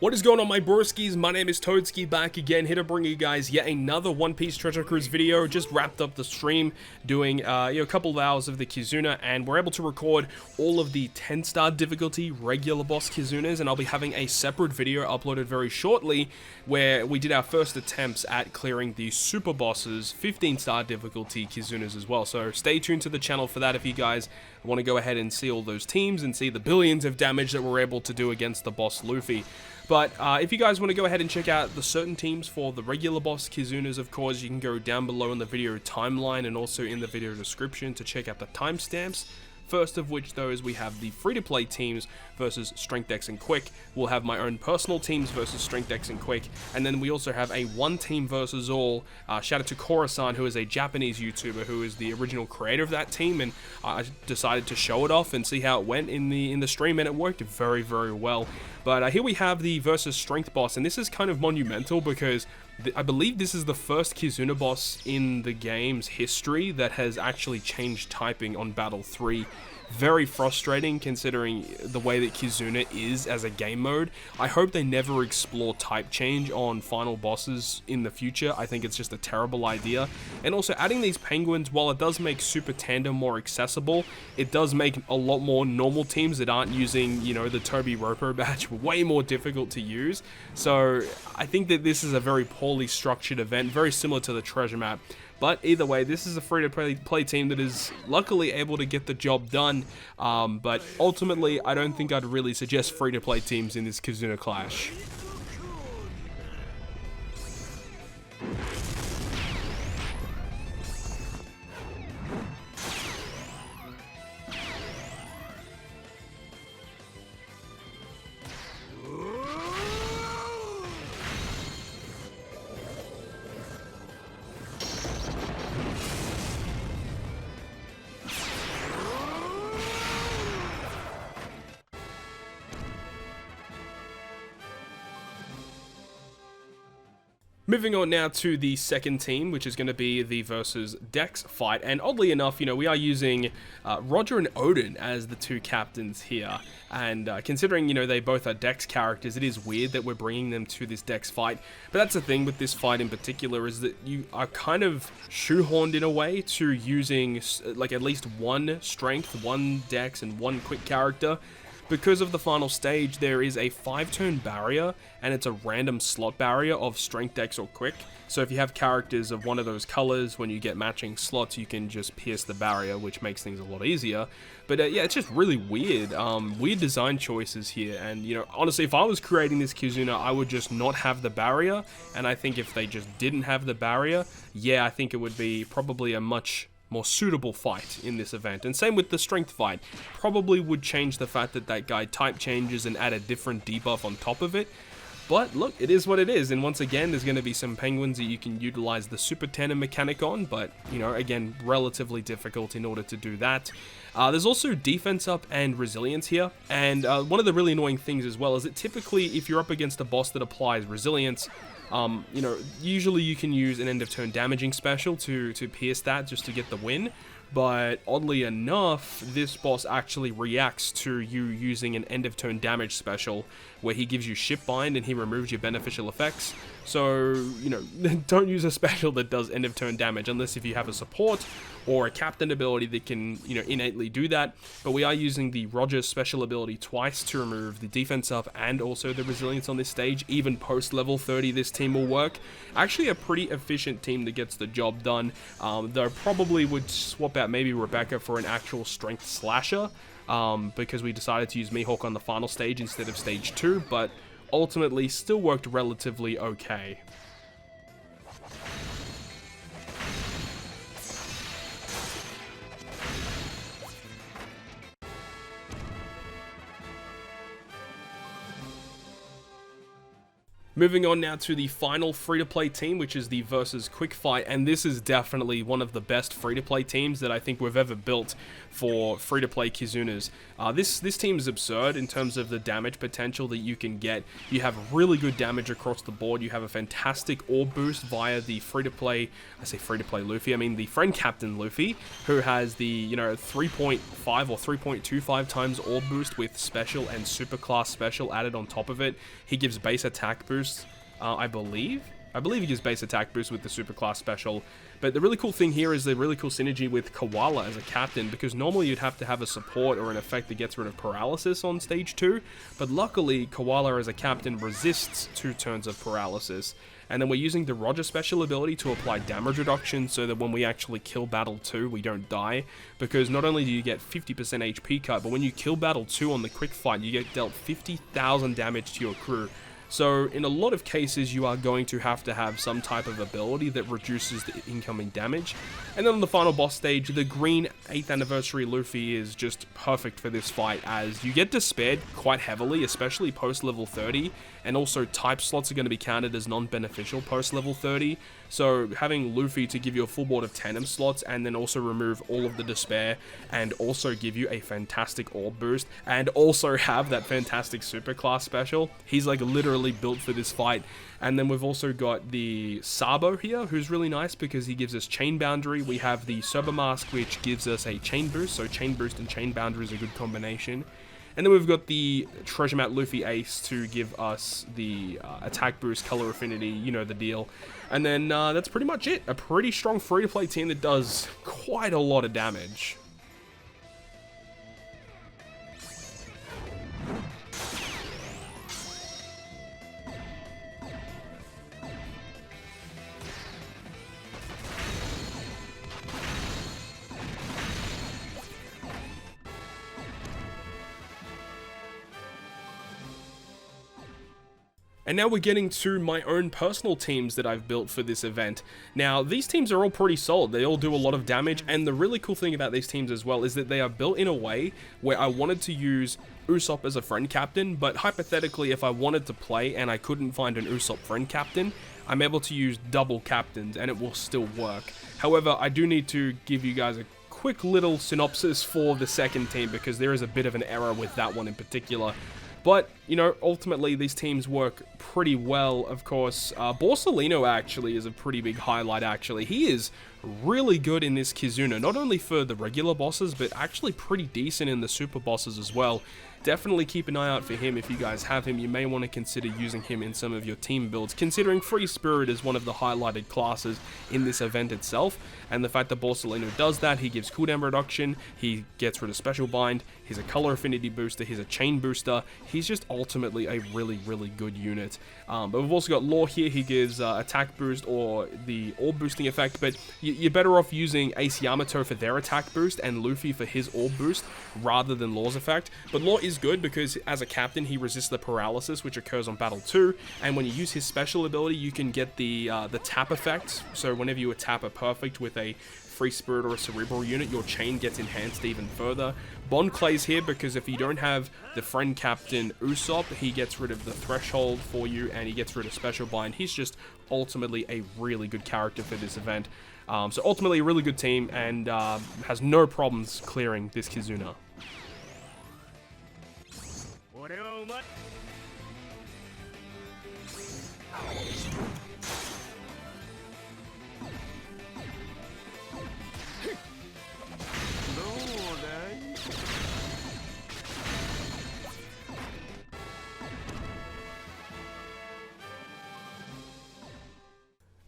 What is going on, my broskiis? My name is Toadskii, back again, here to bring you guys yet another One Piece Treasure Cruise video. Just wrapped up the stream doing a couple of hours of the KIZUNA, and we're able to record all of the 10-star difficulty regular boss KIZUNAs, and I'll be having a separate video uploaded very shortly where we did our first attempts at clearing the super bosses 15-star difficulty KIZUNAs as well. So stay tuned to the channel for that if you guys want to go ahead and see all those teams and see the billions of damage that we're able to do against the boss Luffy. But if you guys want to go ahead and check out the certain teams for the regular boss KIZUNAs, of course, you can go down below in the video timeline and also in the video description to check out the timestamps. First of which, though, is we have the free-to-play teams versus Strength X and Quick. We'll have my own personal teams versus Strength X and Quick. And then we also have a one-team versus all. Shout out to Kora-san, who is a Japanese YouTuber who is the original creator of that team. And I decided to show it off and see how it went in the stream, and it worked very, very well. But here we have the versus Strength boss, and this is kind of monumental because I believe this is the first KIZUNA boss in the game's history that has actually changed typing on Battle 3. Very frustrating considering the way that KIZUNA is as a game mode. I hope they never explore type change on final bosses in the future. I think it's just a terrible idea. And also adding these penguins, while it does make Super Tandem more accessible, it does make a lot more normal teams that aren't using, you know, the Toby Ropo badge way more difficult to use. So I think that this is a very poorly structured event, very similar to the treasure map. But either way, this is a free-to-play team that is luckily able to get the job done. But ultimately, I don't think I'd really suggest free-to-play teams in this KIZUNA clash. Moving on now to the second team, which is going to be the versus Dex fight, and oddly enough, you know, we are using Roger and Odin as the two captains here, and considering, you know, they both are Dex characters, it is weird that we're bringing them to this Dex fight. But that's the thing with this fight in particular, is that you are kind of shoehorned in a way to using like at least one strength, one Dex, and one quick character. Because of the final stage, there is a 5-turn barrier, and it's a random slot barrier of Strength, Dex, or Quick. So if you have characters of one of those colors, when you get matching slots, you can just pierce the barrier, which makes things a lot easier. But yeah, it's just really weird. Weird design choices here, and you know, honestly, if I was creating this KIZUNA, I would just not have the barrier, and I think if they just didn't have the barrier, yeah, I think it would be probably a much more suitable fight in this event. And same with the strength fight. Probably would change the fact that that guy type changes and add a different debuff on top of it. But look, it is what it is, and once again, there's going to be some penguins that you can utilize the Super Tandem mechanic on, but, you know, again, relatively difficult in order to do that. There's also defense up and resilience here, and one of the really annoying things as well is that typically, if you're up against a boss that applies resilience, you know, usually you can use an end of turn damaging special to pierce that just to get the win. But oddly enough, this boss actually reacts to you using an end of turn damage special where he gives you ship bind and he removes your beneficial effects. So, you know, don't use a special that does end of turn damage unless if you have a support or a captain ability that can, you know, innately do that. But we are using the Roger's special ability twice to remove the defense up and also the resilience on this stage. Even post level 30, this team will work. Actually a pretty efficient team that gets the job done. Though probably would swap out maybe Rebecca for an actual strength slasher, because we decided to use Mihawk on the final stage instead of stage 2, but ultimately still worked relatively okay. Moving on now to the final free-to-play team, which is the versus Quick Fight, and this is definitely one of the best free-to-play teams that I think we've ever built for free-to-play Kizunas. This team is absurd in terms of the damage potential that you can get. You have really good damage across the board. You have a fantastic orb boost via the free-to-play, I say free-to-play Luffy, I mean the friend captain Luffy, who has the, 3.5 or 3.25 times orb boost with special and super class special added on top of it. He gives base attack boost. I believe he gives base attack boost with the super class special, but the really cool thing here is the really cool synergy with Koala as a captain, because normally you'd have to have a support or an effect that gets rid of paralysis on stage 2, but luckily Koala as a captain resists 2 turns of paralysis. And then we're using the Roger special ability to apply damage reduction so that when we actually kill Battle 2, we don't die. Because not only do you get 50% HP cut, but when you kill Battle 2 on the Quick Fight, you get dealt 50,000 damage to your crew. So in a lot of cases, you are going to have some type of ability that reduces the incoming damage. And then on the final boss stage, the green 8th anniversary Luffy is just perfect for this fight, as you get despaired quite heavily, especially post level 30, and also type slots are going to be counted as non-beneficial post level 30. So having Luffy to give you a full board of tandem slots and then also remove all of the despair and also give you a fantastic orb boost and also have that fantastic super class special, he's like literally built for this fight. And then we've also got the Sabo here, who's really nice because he gives us chain boundary. We have the Sober Mask, which gives us a chain boost, so chain boost and chain boundary is a good combination. And then we've got the Treasure Map Luffy Ace to give us the attack boost, color affinity, you know the deal. And then that's pretty much it. A pretty strong free-to-play team that does quite a lot of damage. And now we're getting to my own personal teams that I've built for this event. Now, these teams are all pretty solid. They all do a lot of damage, and the really cool thing about these teams as well is that they are built in a way where I wanted to use Usopp as a friend captain, but hypothetically, if I wanted to play and I couldn't find an Usopp friend captain, I'm able to use double captains, and it will still work. However, I do need to give you guys a quick little synopsis for the second team, because there is a bit of an error with that one in particular. But, ultimately these teams work pretty well, of course. Borsalino actually is a pretty big highlight, actually. He is really good in this KIZUNA, not only for the regular bosses, but actually pretty decent in the super bosses as well. Definitely keep an eye out for him if you guys have him. You may want to consider using him in some of your team builds, considering Free Spirit is one of the highlighted classes in this event itself. And the fact that Borsalino does that, he gives cooldown reduction, he gets rid of Special Bind, he's a color affinity booster, he's a chain booster, he's just ultimately a really, really good unit. But we've also got Law here, he gives attack boost or the orb boosting effect, but you're better off using Ace Yamato for their attack boost and Luffy for his orb boost rather than Law's effect. But Law is good because as a captain he resists the paralysis which occurs on battle 2, and when you use his special ability you can get the tap effect. So whenever you tap a perfect with a Free Spirit or a Cerebral unit, your chain gets enhanced even further. Bon Clay's here because if you don't have the friend captain Usopp, he gets rid of the threshold for you and he gets rid of Special Bind. He's just ultimately a really good character for this event. So ultimately a really good team, and has no problems clearing this KIZUNA.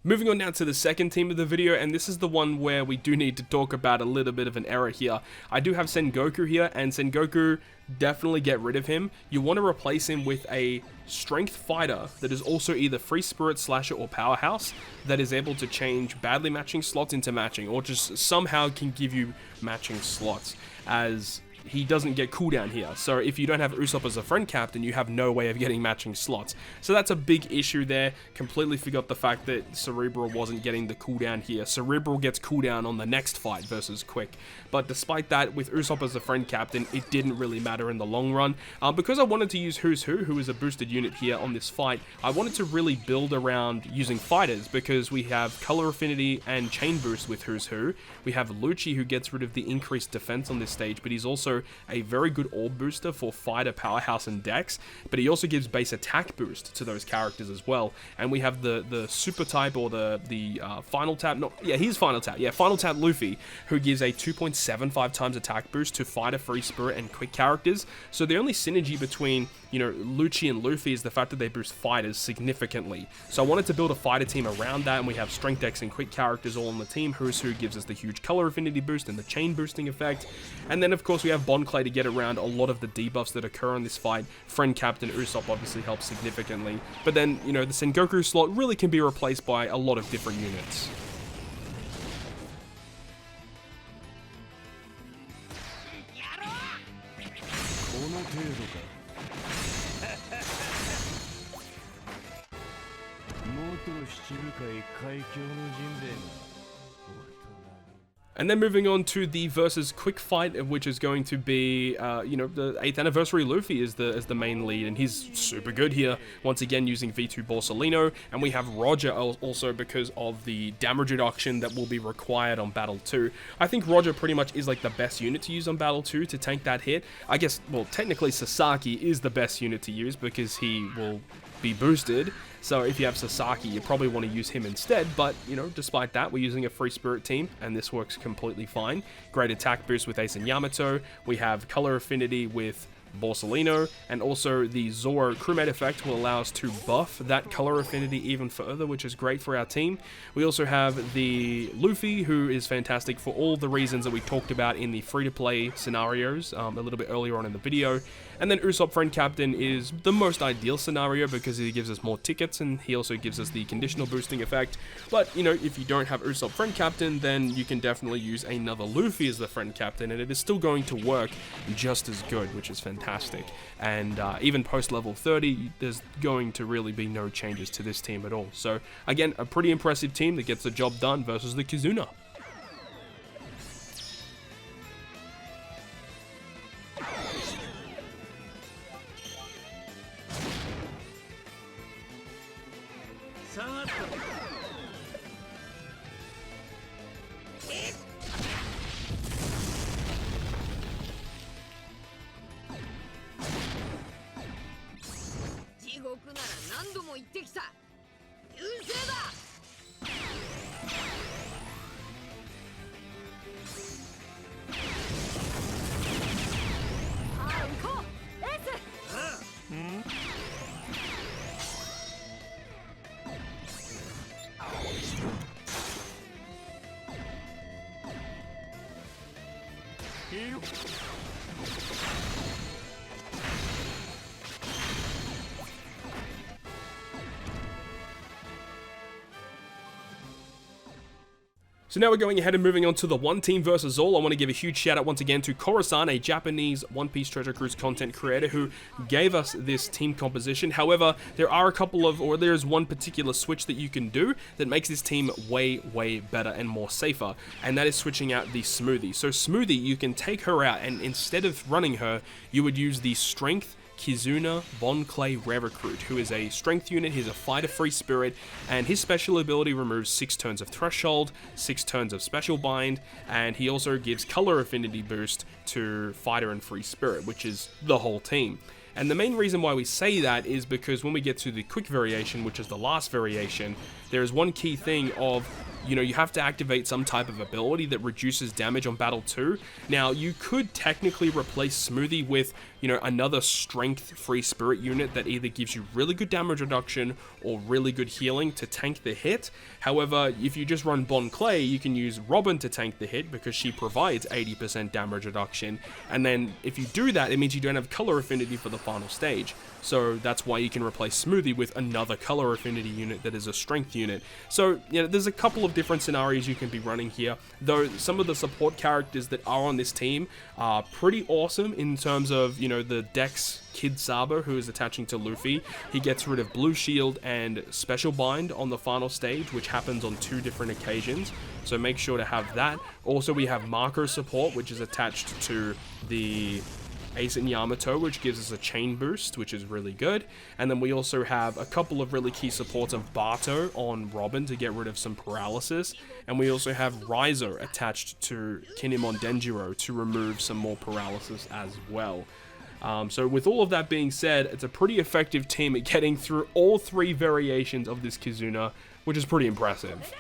Moving on now to the second team of the video, and this is the one where we do need to talk about a little bit of an error here. I do have Sengoku here, and Sengoku, definitely get rid of him. You want to replace him with a strength fighter that is also either Free Spirit, Slasher, or Powerhouse that is able to change badly matching slots into matching, or just somehow can give you matching slots, as he doesn't get cooldown here. So if you don't have Usopp as a friend captain, you have no way of getting matching slots. So that's a big issue there. Completely forgot the fact that Cerebral wasn't getting the cooldown here. Cerebral gets cooldown on the next fight versus Quick. But despite that, with Usopp as a friend captain, it didn't really matter in the long run. Because I wanted to use Who's Who is a boosted unit here on this fight, I wanted to really build around using fighters, because we have color affinity and chain boost with Who's Who. We have Lucci, who gets rid of the increased defense on this stage, but he's also a very good orb booster for fighter, powerhouse, and dex, but he also gives base attack boost to those characters as well. And we have the super type, or the final tap, he's final tap, final tap Luffy, who gives a 2.75 times attack boost to fighter, free spirit, and quick characters. So the only synergy between, you know, Lucci and Luffy is the fact that they boost fighters significantly. So I wanted to build a fighter team around that, and we have strength, dex, and quick characters all on the team. Who's Who gives us the huge color affinity boost and the chain boosting effect. And then of course we have Bon Clay to get around a lot of the debuffs that occur in this fight. Friend Captain Usopp obviously helps significantly. But then, you know, the Sengoku slot really can be replaced by a lot of different units. And then moving on to the versus quick fight, which is going to be, you know, the 8th anniversary Luffy is the main lead, and he's super good here, once again using V2 Borsalino, and we have Roger also because of the damage reduction that will be required on Battle 2. I think Roger pretty much is like the best unit to use on Battle 2 to tank that hit. I guess, well, technically Sasaki is the best unit to use because he will be boosted. So if you have Sasaki, you probably want to use him instead, but, you know, despite that, we're using a free spirit team, and this works completely fine. Great attack boost with Ace and Yamato. We have color affinity with Borsalino, and also the Zoro crewmate effect will allow us to buff that color affinity even further, which is great for our team. We also have the Luffy, who is fantastic for all the reasons that we talked about in the free-to-play scenarios a little bit earlier on in the video. And then Usopp Friend Captain is the most ideal scenario because he gives us more tickets, and he also gives us the conditional boosting effect. But, you know, if you don't have Usopp Friend Captain, then you can definitely use another Luffy as the Friend Captain, and it is still going to work just as good, which is fantastic. And even post level 30, there's going to really be no changes to this team at all. So, again, a pretty impressive team that gets the job done versus the KIZUNA. So now we're going ahead and moving on to the one team versus all. I want to give a huge shout out once again to Koro-san, a Japanese One Piece Treasure Cruise content creator who gave us this team composition. However, there's one particular switch that you can do that makes this team way better and more safer, and that is switching out the Smoothie. So Smoothie, you can take her out, and instead of running her, you would use the Strength KIZUNA Bon Clay Rare Recruit, who is a strength unit. He's a fighter free spirit, and his special ability removes 6 turns of Threshold, 6 turns of Special Bind, and he also gives color affinity boost to fighter and free spirit, which is the whole team. And the main reason why we say that is because when we get to the quick variation, which is the last variation, there is one key thing of, you know, you have to activate some type of ability that reduces damage on Battle 2. Now, you could technically replace Smoothie with, you know, another strength free spirit unit that either gives you really good damage reduction or really good healing to tank the hit. However, if you just run Bon Clay, you can use Robin to tank the hit because she provides 80% damage reduction. And then if you do that, it means you don't have color affinity for the final stage. so that's why you can replace Smoothie with another color affinity unit that is a strength unit. So, you know, there's a couple of different scenarios you can be running here, though some of the support characters that are on this team are pretty awesome in terms of, you know, the Dex Kid Sabo, who is attaching to Luffy. He gets rid of Blue Shield and Special Bind on the final stage, which happens on 2 different occasions, so make sure to have that. Also, we have Marco support, which is attached to the Ace and Yamato, which gives us a chain boost, which is really good. And then we also have a couple of really key supports of Bato on Robin to get rid of some paralysis. And we also have Riser attached to Kinemon Denjiro to remove some more paralysis as well. So with all of that being said, it's a pretty effective team at getting through all 3 variations of this Kizuna, which is pretty impressive.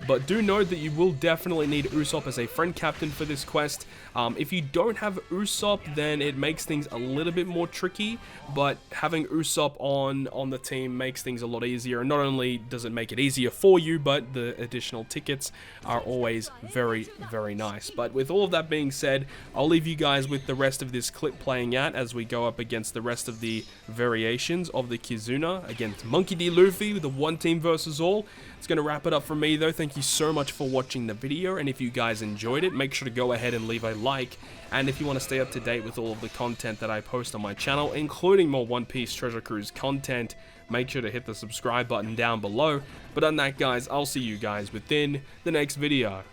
But do note that you will definitely need Usopp as a friend captain for this quest. If you don't have Usopp, then it makes things a little bit more tricky, but having Usopp on the team makes things a lot easier. And not only does it make it easier for you, but the additional tickets are always very, very nice. But with all of that being said, I'll leave you guys with the rest of this clip playing out as we go up against the rest of the variations of the Kizuna against Monkey D. Luffy with a 1-team versus all. It's going to wrap it up for me though. Thank you so much for watching the video, and if you guys enjoyed it, make sure to go ahead and leave a like. And if you want to stay up to date with all of the content that I post on my channel, including more One Piece Treasure Cruise content, make sure to hit the subscribe button down below. But on that, guys, I'll see you guys within the next video.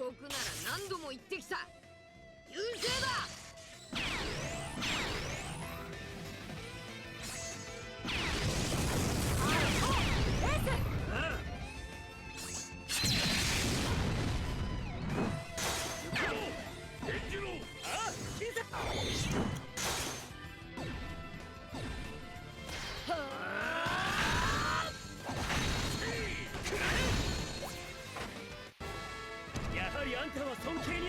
国なら何度も言ってきた。優勢だ。やはりあんたは尊敬に